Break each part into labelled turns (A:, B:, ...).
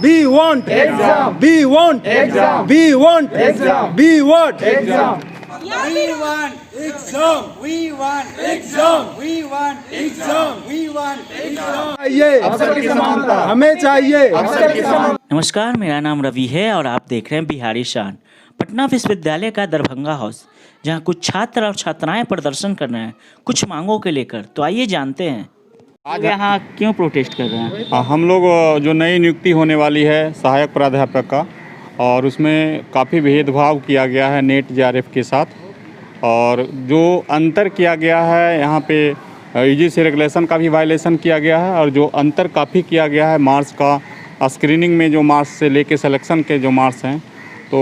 A: We want exam. We want exam. We want exam. We want exam.
B: We want exam. We want exam. We want exam. We want exam.
A: चाहिए अवसर की समानता, हमें चाहिए अवसर की समानता।
C: नमस्कार, मेरा नाम रवि है और आप देख रहे हैं बिहारी शान। पटना विश्वविद्यालय का दरभंगा हाउस, जहां कुछ छात्र और छात्राएं प्रदर्शन कर रहे हैं कुछ मांगों के लेकर। तो आइए जानते हैं आज यहाँ क्यों प्रोटेस्ट कर रहे हैं।
D: हम लोग जो नई नियुक्ति होने वाली है सहायक प्राध्यापक का, और उसमें काफ़ी भेदभाव किया गया है नेट जेआरएफ के साथ, और जो अंतर किया गया है यहाँ पे यूजीसी रेगुलेशन का भी वायलेशन किया गया है, और जो अंतर काफ़ी किया गया है मार्क्स का, स्क्रीनिंग में जो मार्क्स से लेके सिलेक्शन के जो मार्क्स हैं तो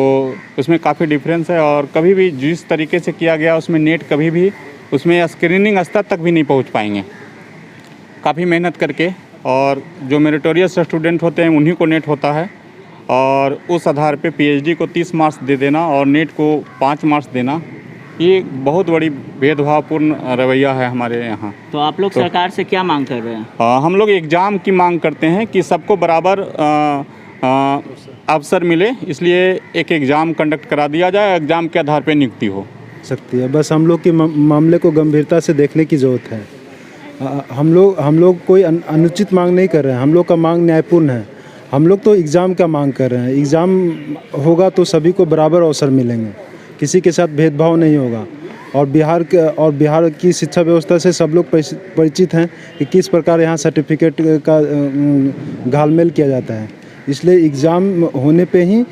D: उसमें काफ़ी डिफरेंस है। और कभी भी जिस तरीके से किया गया उसमें नेट कभी भी उसमें स्क्रीनिंग स्तर तक भी नहीं पहुँच पाएंगे काफ़ी मेहनत करके, और जो मेरिटोरियस स्टूडेंट होते हैं उन्हीं को नेट होता है, और उस आधार पे पीएचडी को 30 मार्क्स दे देना और नेट को 5 मार्क्स देना, ये बहुत बड़ी भेदभावपूर्ण रवैया है हमारे यहाँ।
C: तो आप लोग सरकार से क्या मांग कर रहे हैं।
D: हम लोग एग्ज़ाम की मांग करते हैं कि सबको बराबर अवसर मिले, इसलिए एक एग्ज़ाम कंडक्ट करा दिया जाए, एग्ज़ाम के आधार पर नियुक्ति हो
A: सकती है। बस हम लोग के मामले को गंभीरता से देखने की ज़रूरत है। हम लोग कोई अनुचित मांग नहीं कर रहे हैं, हम लोग का मांग न्यायपूर्ण है। हम लोग तो एग्ज़ाम का मांग कर रहे हैं। एग्ज़ाम होगा तो सभी को बराबर अवसर मिलेंगे, किसी के साथ भेदभाव नहीं होगा। और बिहार की शिक्षा व्यवस्था से सब लोग परिचित हैं कि किस प्रकार यहाँ सर्टिफिकेट का घालमेल किया जाता है। इसलिए एग्ज़ाम होने पे ही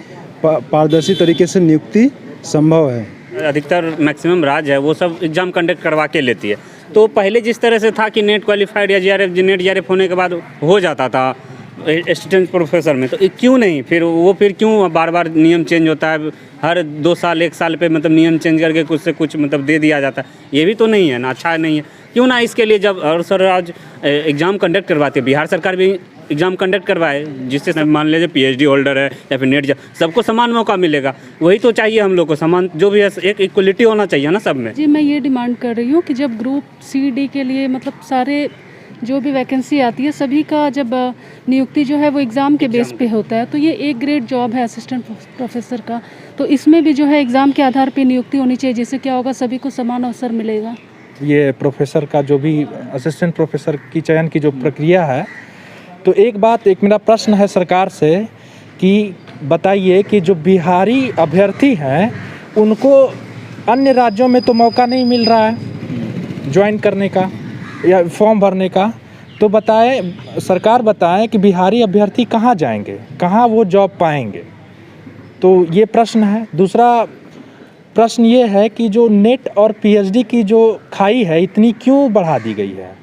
A: पारदर्शी तरीके से नियुक्ति संभव है।
E: अधिकतर मैक्सिमम राज्य है वो सब एग्ज़ाम कंडक्ट करवा के लेती है। तो पहले जिस तरह से था कि नेट क्वालिफाइड या नेट जेआरएफ होने के बाद हो जाता था असिस्टेंट प्रोफेसर में, तो क्यों नहीं फिर क्यों बार बार नियम चेंज होता है, हर 2 साल 1 साल पे मतलब नियम चेंज करके कुछ से कुछ मतलब दे दिया जाता है। ये भी तो नहीं है ना, अच्छा नहीं है। क्यों ना इसके लिए जब और सर आज एग्ज़ाम कंडक्ट करवाते हैं, बिहार सरकार भी एग्ज़ाम कंडक्ट करवाए, जिससे मान लीजिए पीएचडी होल्डर है या फिर नेट, सबको समान मौका मिलेगा। वही तो चाहिए हम लोग को, समान जो भी है एक इक्वलिटी होना चाहिए ना सब में।
F: जी, मैं ये डिमांड कर रही हूँ कि जब ग्रुप सी डी के लिए मतलब सारे जो भी वैकेंसी आती है सभी का जब नियुक्ति जो है वो एग्ज़ाम के बेस पे होता है, तो ये एक ग्रेड जॉब है असिस्टेंट प्रोफेसर का, तो इसमें भी जो है एग्ज़ाम के आधार पे नियुक्ति होनी चाहिए, जिससे क्या होगा सभी को समान अवसर मिलेगा।
G: ये प्रोफेसर का जो भी असिस्टेंट प्रोफेसर की चयन की जो प्रक्रिया है, तो एक मेरा प्रश्न है सरकार से कि बताइए कि जो बिहारी अभ्यर्थी हैं उनको अन्य राज्यों में तो मौका नहीं मिल रहा है ज्वाइन करने का या फॉर्म भरने का, तो सरकार बताएं कि बिहारी अभ्यर्थी कहाँ जाएंगे, कहाँ वो जॉब पाएंगे। तो ये प्रश्न है। दूसरा प्रश्न ये है कि जो नेट और पीएचडी की जो खाई है इतनी क्यों बढ़ा दी गई है।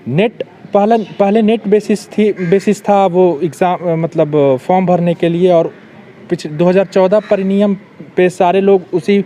G: नेट पहले नेट बेसिस था वो एग्ज़ाम मतलब फॉर्म भरने के लिए, और 2014 परिनियम पे सारे लोग उसी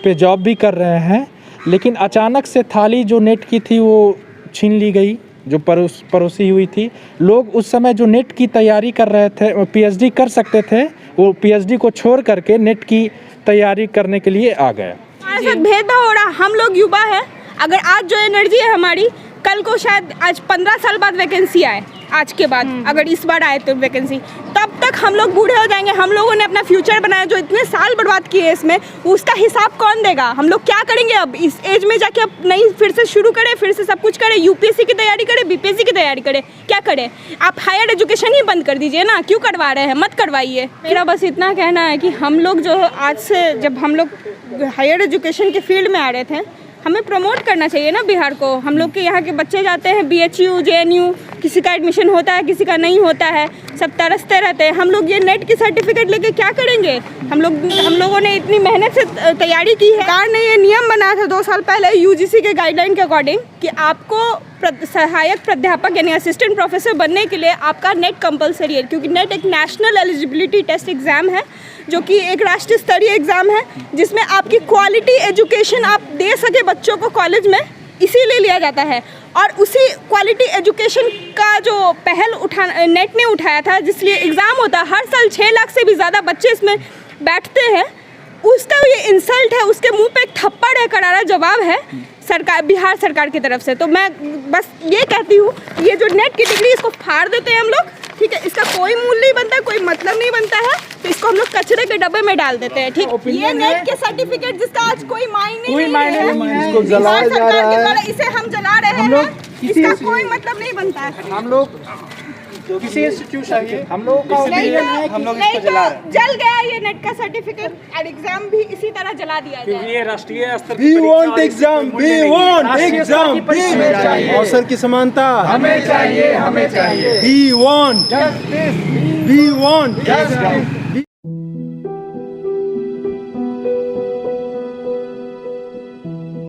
G: पे जॉब भी कर रहे हैं, लेकिन अचानक से थाली जो नेट की थी वो छीन ली गई, जो परोसी हुई थी। लोग उस समय जो नेट की तैयारी कर रहे थे, पीएचडी कर सकते थे, वो पीएचडी को छोड़ करके नेट की तैयारी करने के लिए आ गए।
H: हमारे साथ भेदभाव हो रहा। हम लोग युवा हैं, अगर आज जो एनर्जी है हमारी, कल को शायद आज 15 साल बाद वैकेंसी आए, आज के बाद अगर इस बार आए तो वैकेंसी, तब तक हम लोग बूढ़े हो जाएंगे। हम लोगों ने अपना फ्यूचर बनाया, जो इतने साल बर्बाद किए इसमें, उसका हिसाब कौन देगा। हम लोग क्या करेंगे अब इस एज में जाके, अब नहीं फिर से शुरू करें, फिर से सब कुछ करें, यूपीएससी की तैयारी करें, बीपीएससी की तैयारी करें, क्या करें। आप हायर एजुकेशन ही बंद कर दीजिए ना, क्यों करवा रहे हैं, मत करवाइए। मेरा बस इतना कहना है कि हम लोग जो आज से जब हम लोग हायर एजुकेशन के फील्ड में आ रहे थे, हमें प्रमोट करना चाहिए ना बिहार को। हम लोग के यहाँ के बच्चे जाते हैं बीएचयू, जेएनयू, किसी का एडमिशन होता है, किसी का नहीं होता है, सब तरसते रहते हैं। हम लोग ये नेट की सर्टिफिकेट लेके क्या करेंगे। हम लोगों ने इतनी मेहनत से तैयारी की है। सरकार ने ये नियम बनाया था 2 साल पहले यूजीसी के गाइडलाइन के अकॉर्डिंग कि आपको सहायक प्राध्यापक यानी असिस्टेंट प्रोफेसर बनने के लिए आपका नेट कंपलसरी है, क्योंकि नेट एक नेशनल एलिजिबिलिटी टेस्ट एग्ज़ाम है, जो कि एक राष्ट्रीय स्तरीय एग्ज़ाम है, जिसमें आपकी क्वालिटी एजुकेशन आप दे सके बच्चों को कॉलेज में, इसीलिए लिया जाता है। और उसी क्वालिटी एजुकेशन का जो पहल नेट ने उठाया था, जिसलिए एग्ज़ाम होता है, हर साल 6 लाख से भी ज़्यादा बच्चे इसमें बैठते हैं, उसका ये इंसल्ट है, उसके मुंह पे एक थप्पड़ है, करारा जवाब है बिहार सरकार की तरफ से। तो मैं बस ये कहती हूँ, ये जो नेट की डिग्री इसको फाड़ देते हैं हम लोग, ठीक है, इसका कोई मूल्य नहीं बनता, कोई मतलब नहीं बनता है, तो इसको हम लोग कचरे के डब्बे में डाल देते हैं। ठीक, ये नेट के सर्टिफिकेट जिसका आज कोई मायने नहीं है,
A: इसको जलाया जा
H: सरकार के
A: रहा
H: द्वारा
A: है।
H: इसे हम जला रहे हैं, इसका कोई मतलब नहीं बनता है।
G: हम लोग किसी इंस्टीट्यूशन के हम लोग का
H: नहीं
G: opinion है कि
H: तो, नहीं तो जल गया ये नेट का सर्टिफिकेट और एग्जाम भी इसी तरह जला दिया जाए।
E: ये राष्ट्रीय स्तर
A: We want exam, we want exam, अवसर की समानता
G: हमें चाहिए, हमें चाहिए।
A: we want justice, we want justice.